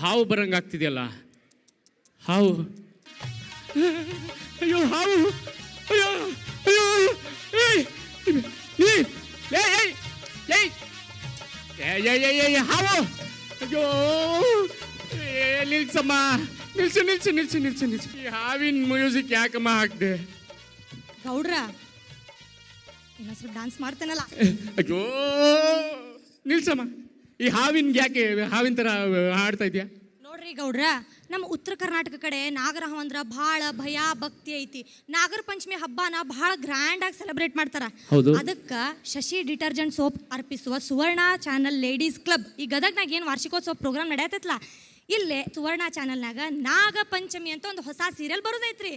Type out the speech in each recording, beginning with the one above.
ಹಾವು ಬರಂಗಾಗ್ತಿದೆಯಲ್ಲ. ಹಾವು, ಅಯ್ಯೋ ಹಾವು, ಅಯ್ಯೋ ಅಯ್ಯೋ, ಹಾವು, ಅಯ್ಯೋ ನಿಲ್ಸಮ್ಮ, ನಿಲ್ಸು ನಿಲ್ಸು ನಿಲ್ಸು ನಿಲ್ಸು ನಿಲ್ಸು. ಈ ಹಾವಿನ ಮ್ಯೂಸಿಕ್ ಯಾಕಮ್ಮ ಹಾಕ್ದೆ? ಗೌಡ್ರ ಇನ್ನೊಂದು ಡಾನ್ಸ್ ಮಾಡ್ತಾನಲ್ಲ. ಅಯ್ಯೋ ನಿಲ್ಸಮ್ಮ, ಈ ಹಾವಿನ ಯಾಕೆ ಹಾವಿನ ಥರ ಹಾಡ್ತಾ ಇದೆಯಾ? ನೋಡ್ರಿ ಗೌಡ್ರ, ನಮ್ಮ ಉತ್ತರ ಕರ್ನಾಟಕ ಕಡೆ ನಾಗರಹ ಅಂದ್ರ ಭಾಳ ಭಯ ಭಕ್ತಿ ಐತಿ. ನಾಗರ ಪಂಚಮಿ ಹಬ್ಬನ ಭಾಳ ಗ್ರ್ಯಾಂಡ್ ಆಗಿ ಸೆಲೆಬ್ರೇಟ್ ಮಾಡ್ತಾರ. ಅದಕ್ಕ ಶಶಿ ಡಿಟರ್ಜೆಂಟ್ ಸೋಪ್ ಅರ್ಪಿಸುವ ಸುವರ್ಣ ಚಾನಲ್ ಲೇಡೀಸ್ ಕ್ಲಬ್ ಈ ಗದಗ್ನಾಗ ಏನು ವಾರ್ಷಿಕೋತ್ಸವ ಪ್ರೋಗ್ರಾಮ್ ನಡೆಯತ್ತಲ್ಲ, ಇಲ್ಲೇ ಸುವರ್ಣ ಚಾನಲ್ನಾಗ ನಾಗ ಪಂಚಮಿ ಅಂತ ಒಂದು ಹೊಸ ಸೀರಿಯಲ್ ಬರೋದೈತ್ರಿ.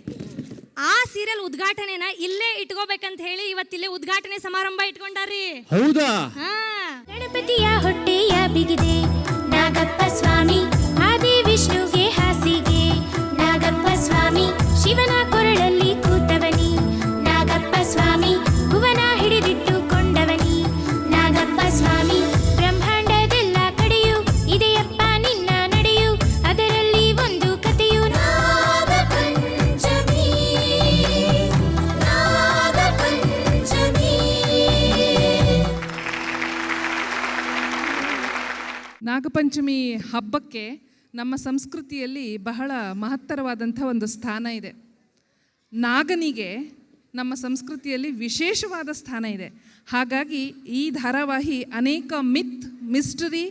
ಆ ಸೀರಿಯಲ್ ಉದ್ಘಾಟನೆನ ಇಲ್ಲೇ ಇಟ್ಕೋಬೇಕಂತ ಹೇಳಿ ಇವತ್ತಿಲ್ಲೇ ಉದ್ಘಾಟನೆ ಸಮಾರಂಭ ಇಟ್ಕೊಂಡಾರಿ. ಹೌದಾ? ಗಣಪತಿಯ ಹೊಟ್ಟೆಯ ಬಿಗಿದೆ ನಾಗಪ್ಪ ಸ್ವಾಮಿ, ಆದಿ ವಿಷ್ಣುಗೆ ಹಾಸಿಗೆ ನಾಗಪ್ಪ ಸ್ವಾಮಿ, ಶಿವನ ಕೊರಳಲ್ಲಿ ಕೂತವನಿ ನಾಗಪ್ಪ ಸ್ವಾಮಿ, ಭುವನ ಹಿಡಿದಿಟ್ಟುಕೊಂಡವನಿ ನಾಗಪ್ಪ ಸ್ವಾಮಿ, ಬ್ರಹ್ಮಾಂಡದೆಲ್ಲ ಕಡೆಯೂ ಇದೆಯಪ್ಪ ನಿನ್ನ ನಡೆಯು, ಅದರಲ್ಲಿ ಒಂದು ಕಥೆಯು ನಾಗ ಪಂಚಮಿ ನಾಗ ಪಂಚಮಿ. ನಾಗಪಂಚಮಿ ಹಬ್ಬಕ್ಕೆ ನಮ್ಮ ಸಂಸ್ಕೃತಿಯಲ್ಲಿ ಬಹಳ ಮಹತ್ತರವಾದಂಥ ಒಂದು ಸ್ಥಾನ ಇದೆ. ನಾಗನಿಗೆ ನಮ್ಮ ಸಂಸ್ಕೃತಿಯಲ್ಲಿ ವಿಶೇಷವಾದ ಸ್ಥಾನ ಇದೆ. ಹಾಗಾಗಿ ಈ ಧಾರಾವಾಹಿ ಅನೇಕ ಮಿತ್, ಮಿಸ್ಟರಿ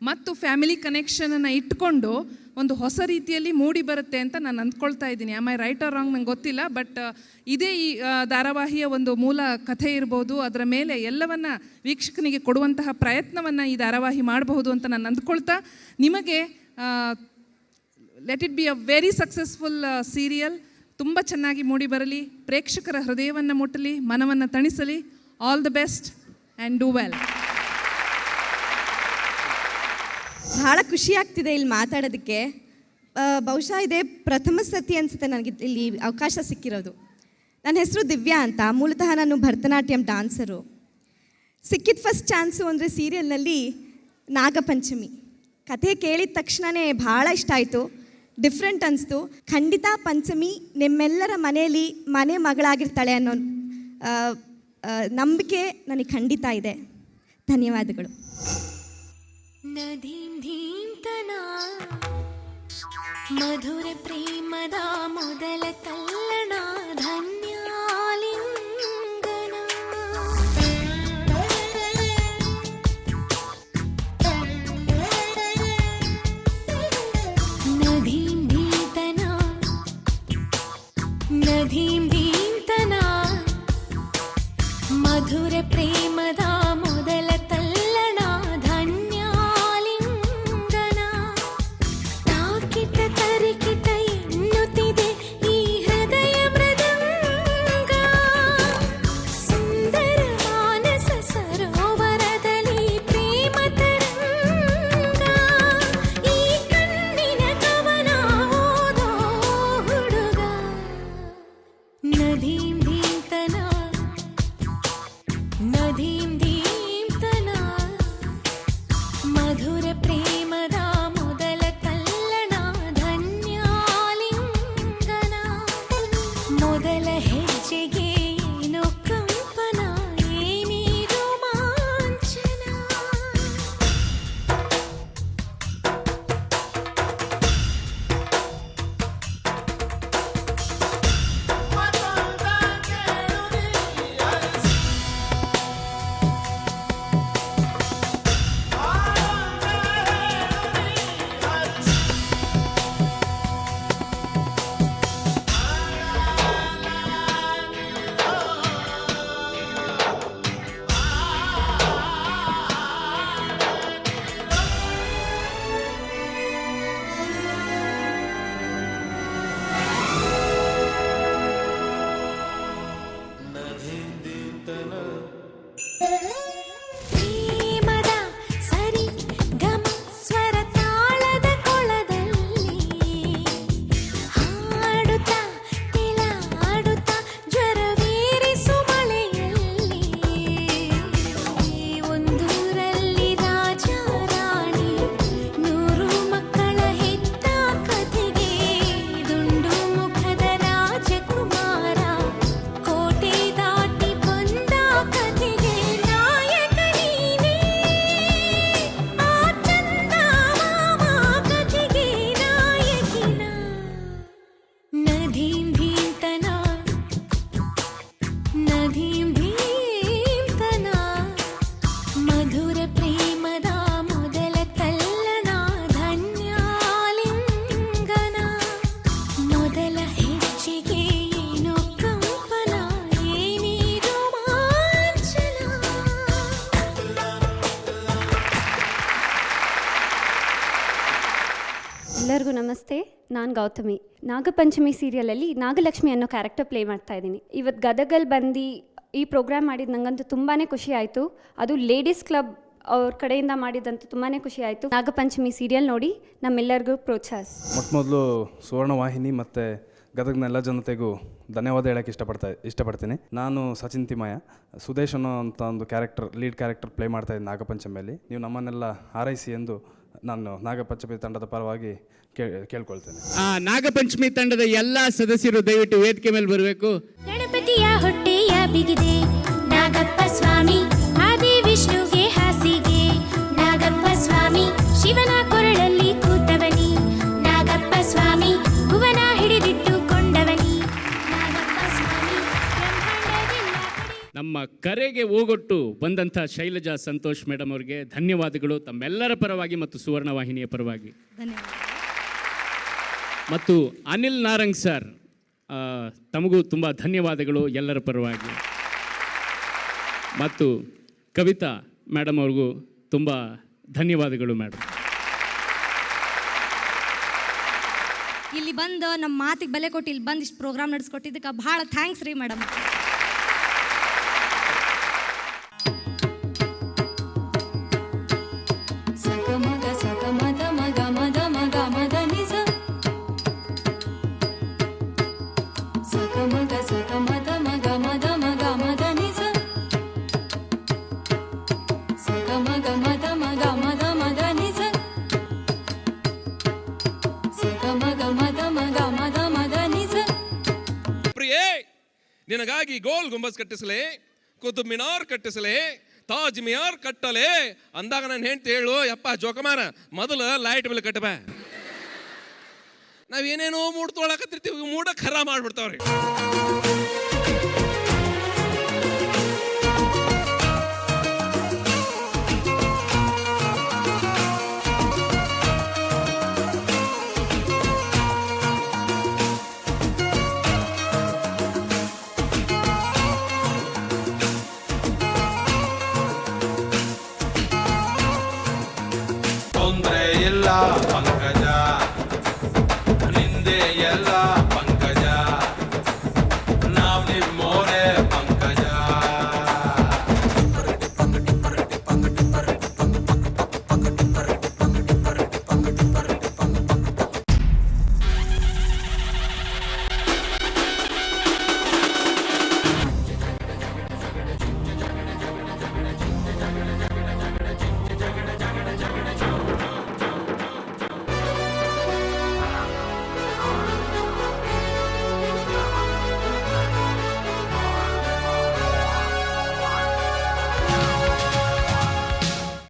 ಮತ್ತು ಫ್ಯಾಮಿಲಿ ಕನೆಕ್ಷನನ್ನು ಇಟ್ಕೊಂಡು ಒಂದು ಹೊಸ ರೀತಿಯಲ್ಲಿ ಮೂಡಿ ಬರುತ್ತೆ ಅಂತ ನಾನು ಅಂದ್ಕೊಳ್ತಾ ಇದ್ದೀನಿ. Am I right or wrong ನಂಗೆ ಗೊತ್ತಿಲ್ಲ, ಬಟ್ ಇದೇ ಈ ಧಾರಾವಾಹಿಯ ಒಂದು ಮೂಲ ಕಥೆ ಇರ್ಬೋದು. ಅದರ ಮೇಲೆ ಎಲ್ಲವನ್ನ ವೀಕ್ಷಕನಿಗೆ ಕೊಡುವಂತಹ ಪ್ರಯತ್ನವನ್ನು ಈ ಧಾರಾವಾಹಿ ಮಾಡಬಹುದು ಅಂತ ನಾನು ಅಂದ್ಕೊಳ್ತಾ, ನಿಮಗೆ let it be a very successful serial. ತುಂಬ ಚೆನ್ನಾಗಿ ಮೂಡಿ ಬರಲಿ, ಪ್ರೇಕ್ಷಕರ ಹೃದಯವನ್ನು ಮುಟ್ಟಲಿ, ಮನವನ್ನು ತಣಿಸಲಿ. All the best and do well. ಭಾಳ ಖುಷಿ ಆಗ್ತಿದೆ ಇಲ್ಲಿ ಮಾತಾಡೋದಕ್ಕೆ. ಬಹುಶಃ ಇದೇ ಪ್ರಥಮ ಸತಿ ಅನಿಸುತ್ತೆ ನನಗೆ ಇಲ್ಲಿ ಅವಕಾಶ ಸಿಕ್ಕಿರೋದು. ನನ್ನ ಹೆಸರು ದಿವ್ಯಾ ಅಂತ. ಮೂಲತಃ ನಾನು ಭರತನಾಟ್ಯಂ ಡಾನ್ಸರು. ಸಿಕ್ಕಿದ ಫಸ್ಟ್ ಚಾನ್ಸು ಅಂದರೆ ಸೀರಿಯಲ್ನಲ್ಲಿ ನಾಗಪಂಚಮಿ ಕಥೆ ಕೇಳಿದ ತಕ್ಷಣವೇ ಭಾಳ ಇಷ್ಟ ಆಯಿತು, ಡಿಫ್ರೆಂಟ್ ಅನಿಸ್ತು. ಖಂಡಿತ ಪಂಚಮಿ ನಿಮ್ಮೆಲ್ಲರ ಮನೆಯಲ್ಲಿ ಮನೆ ಮಗಳಾಗಿರ್ತಾಳೆ ಅನ್ನೋ ನಂಬಿಕೆ ನನಗೆ ಖಂಡಿತ ಇದೆ. ಧನ್ಯವಾದಗಳು. ನದೀಂ ಧೀಂತನ ಮಧುರ ಪ್ರೇಮದ ಮೊದಲ ತಲ್ಲಣ ಧನ್ಯಾಲಿಂಗನ. ನದೀಂ ಧೀಂತನ ನದೀಂ ಧೀಂತನ ಮಧುರ ಪ್ರೇಮದ ಮೊದಲ ತಲ್ಲಣ ಧನ್ಯಾಲಿಂಗನ. ತಾಕಿಟ ತರಿಕಿಟ ಎನ್ನುತ್ತಿದೆ ಈ ಧೀಂ ಧೀಂತನ ನಧೀಂ ಧೀಂತನ ಮಧುರ ಪ್ರೇಮದ ಮೊದಲ ತಲ್ಲಣ ಧನ್ಯಾಲಿಂಗನ ಮೊದಲ ಹೆಜ್ಜೆಗೆ ಏನೋ ಕಂಪನ ಏನೇ ರೋಮಾಂಚನ. ಎಲ್ಲರಿಗೂ ನಮಸ್ತೆ, ನಾನು ಗೌತಮಿ. ನಾಗಪಂಚಮಿ ಸೀರಿಯಲಲ್ಲಿ ನಾಗಲಕ್ಷ್ಮಿ ಅನ್ನೋ ಕ್ಯಾರೆಕ್ಟರ್ ಪ್ಲೇ ಮಾಡ್ತಾ ಇದ್ದೀನಿ. ಇವತ್ತು ಗದಗಲ್ಲಿ ಬಂದು ಈ ಪ್ರೋಗ್ರಾಮ್ ಮಾಡಿದ್ದು ನನಗಂತೂ ತುಂಬಾ ಖುಷಿ ಆಯಿತು. ಅದು ಲೇಡೀಸ್ ಕ್ಲಬ್ ಅವ್ರ ಕಡೆಯಿಂದ ಮಾಡಿದಂತೂ ತುಂಬಾ ಖುಷಿ ಆಯಿತು. ನಾಗಪಂಚಮಿ ಸೀರಿಯಲ್ ನೋಡಿ ನಮ್ಮೆಲ್ಲರಿಗೂ ಪ್ರೋತ್ಸಾಹಿಸಿ. ಮೊದಲು ಸುವರ್ಣವಾಹಿನಿ ಮತ್ತು ಗದಗಿನ ಎಲ್ಲ ಜನತೆಗೂ ಧನ್ಯವಾದ ಹೇಳೋಕ್ಕೆ ಇಷ್ಟಪಡ್ತೀನಿ. ನಾನು ಸಚಿನ್ ತಿಮ್ಮಯ್ಯ, ಸುದೇಶ್ ಅನ್ನೋ ಅಂತ ಒಂದು ಲೀಡ್ ಕ್ಯಾರೆಕ್ಟರ್ ಪ್ಲೇ ಮಾಡ್ತಾಯಿದ್ದೀನಿ ನಾಗಪಂಚಮಿಯಲ್ಲಿ. ನೀವು ನಮ್ಮನ್ನೆಲ್ಲ ಹಾರೈಸಿ ಎಂದು ನಾನು ನಾಗಪಂಚಮಿ ತಂಡದ ಪರವಾಗಿ ಕೇಳ್ಕೊಳ್ತೇನೆ. ನಾಗಪಂಚಮಿ ತಂಡದ ಎಲ್ಲ ಸದಸ್ಯರು ದಯವಿಟ್ಟು ವೇದಿಕೆ ಮೇಲೆ ಬರಬೇಕು. ಗಣಪತಿಯ ಹೊಟ್ಟೆಯ ಬಿಗಿದೆ ನಾಗಪ್ಪ ಸ್ವಾಮಿ, ಆದಿ ವಿಷ್ಣುಗೆ ಹಾಸಿಗೆ ನಾಗಪ್ಪ ಸ್ವಾಮಿ, ಶಿವನ ಕೊರಳಲ್ಲಿ ಕೂತವನಿ ನಾಗಪ್ಪ ಸ್ವಾಮಿ, ಭುವನ ಹಿಡಿದಿಟ್ಟುಕೊಂಡವನಿ ನಾಗಪ್ಪ ಸ್ವಾಮಿ, ಬ್ರಹ್ಮಾಂಡವೆಲ್ಲ ಕಡೆ. ನಮ್ಮ ಕರೆಗೆ ಓಗೊಟ್ಟು ಬಂದಂಥ ಶೈಲಜಾ ಸಂತೋಷ್ ಮೇಡಮ್ ಅವರಿಗೆ ಧನ್ಯವಾದಗಳು ತಮ್ಮೆಲ್ಲರ ಪರವಾಗಿ ಮತ್ತು ಸುವರ್ಣವಾಹಿನಿಯ ಪರವಾಗಿ. ಧನ್ಯವಾದ. ಮತ್ತು ಅನಿಲ್ ನಾರಂಗ್ ಸರ್, ತಮಗೂ ತುಂಬ ಧನ್ಯವಾದಗಳು ಎಲ್ಲರ ಪರವಾಗಿ. ಮತ್ತು ಕವಿತಾ ಮೇಡಮ್ ಅವ್ರಿಗೂ ತುಂಬ ಧನ್ಯವಾದಗಳು ಮೇಡಮ್. ಇಲ್ಲಿ ಬಂದು ನಮ್ಮ ಮಾತಿಗೆ ಬೆಲೆ ಕೊಟ್ಟು ಇಲ್ಲಿ ಬಂದು ಇಷ್ಟು ಪ್ರೋಗ್ರಾಮ್ ನಡೆಸ್ಕೊಟ್ಟಿದ್ದಕ್ಕೆ ಭಾಳ ಥ್ಯಾಂಕ್ಸ್ ರೀ ಮೇಡಮ್. ಸಗಮಗ ಸಗಮದ ಮಗ ಮದ ಮಗ ಮದ ನಿಜ ಸಗಮಗ ಸಗಮದ ಮಗ ಮದ ಮಗ ಮದ ನಿಜ ಸಗಮಗ ಮದ ಮಗ ಮದ ಮದ ನಿಜ ಸಗಮಗ ಮದ ಮಗ ಮದ ಮದ ನಿಜ. ಪ್ರಿಯೇ, ನಿನಗಾಗಿ ಗೋಲ್ ಗುಂಬಸ್ ಕಟ್ಟಿಸಲೇ, ಕುತುಬ್ ಮಿನಾರ್ ಕಟ್ಟಿಸಲೇ, ತಾಜ್ ಮಿನಾರ್ ಕಟ್ಟಲೆ ಅಂದಾಗ ನಾನು ಹೆಂಡ್ತಿ ಹೇಳು, ಯಪ್ಪ ಜೋಕಮಾರ ಮೊದಲು ಲೈಟ್ ಬಿಲ್ ಕಟ್ಟಬ. ನಾವೇನೇನೋ ಮೂಡ್ ತೊಗೊಳಕತ್ತಿರ್ತೀವಿ, ಮೂಡ ಖರ ಮಾಡ್ಬಿಡ್ತಾವ್ರಿ.